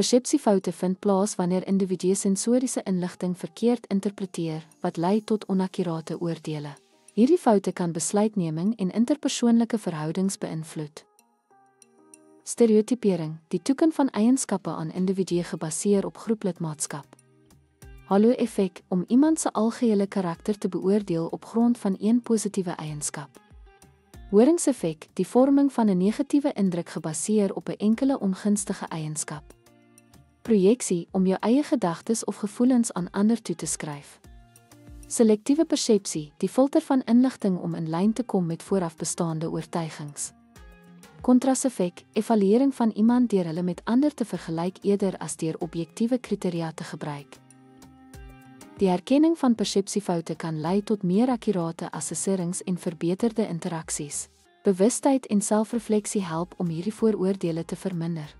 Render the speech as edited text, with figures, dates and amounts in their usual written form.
Persepsiefoute vind plaas wanneer individue sensoriese inligting verkeerd interpreteer, wat lei tot onakkurate oordeele. Hierdie foute kan besluitneming en interpersoonlike verhoudings beïnvloed. Stereotypering, die toeken van eienskappe aan individue gebaseer op groeplidmaatskap. Halo-effek, om iemand se algehele karakter te beoordeel op grond van een positiewe eienskap. Horingseffek, die vorming van 'n negatiewe indruk gebaseer op 'n enkele ongunstige eienskap. Projeksie, om jou eie gedagtes of gevoelens aan ander toe te skryf. Selektiewe persepsie, die filter van inligting om in lyn te kom met vooraf bestaande oortuigings. Kontraseffek, evaluering van iemand deur hulle met ander te vergelyk eerder as deur objektiewe kriteria te gebruik. Die herkenning van persepsiefoute kan lei tot meer akkurate assesserings en verbeterde interaksies. Bewustheid en selfrefleksie help om hierdie vooroordele te verminder.